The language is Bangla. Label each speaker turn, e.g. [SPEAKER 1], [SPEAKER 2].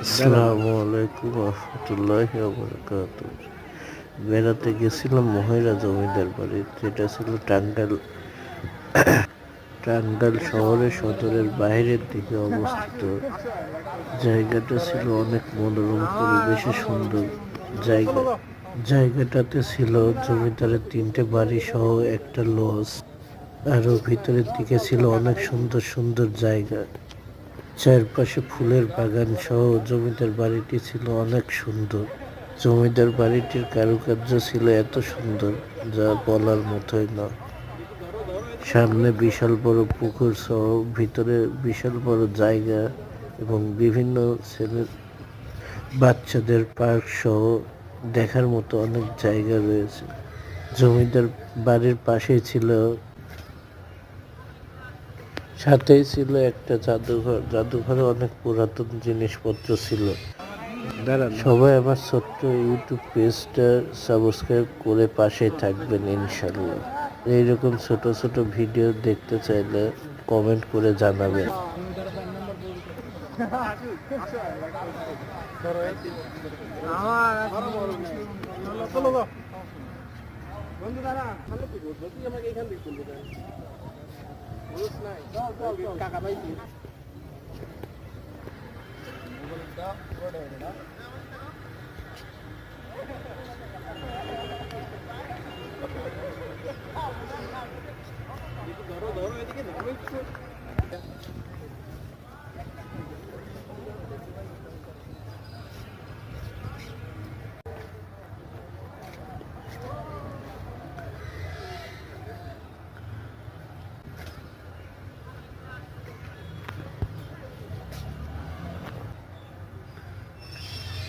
[SPEAKER 1] আসসালামু আলাইকুম রহমতুল্লাহি বারাকাতুহ। বেড়াতে গেছিলাম মহিরা জমিদার বাড়ি, যেটা ছিল টাঙ্গাইল শহরের সদরের বাইরের দিকে অবস্থিত। জায়গাটা ছিল অনেক মনোরম পরিবেশে সুন্দর জায়গা। জায়গাটাতে ছিল জমিদারের 3টে বাড়ি সহ একটা লজ। আরো ভিতরের দিকে ছিল অনেক সুন্দর সুন্দর জায়গা। চারপাশে ফুলের বাগান সহ জমিদার বাড়িটি ছিল অনেক সুন্দর। জমিদার বাড়িটির কারুকার্য ছিল এত সুন্দর যা বলার মতোই না। সামনে বিশাল বড় পুকুর সহ ভিতরে বিশাল বড় জায়গা এবং বিভিন্ন ছেলের বাচ্চাদের পার্ক সহ দেখার মতো অনেক জায়গা রয়েছে। জমিদার বাড়ির পাশেই ছিল সাথেই ছিল একটা জাদুঘর। জাদুঘরে অনেক পুরাতন জিনিসপত্র ছিল। সবাই আমার ছোট্ট ইউটিউব পেজটা সাবস্ক্রাইব করে পাশে থাকবেন ইনশাল্লাহ। এইরকম ছোট ছোট ভিডিও দেখতে চাইলে কমেন্ট করে জানাবেন।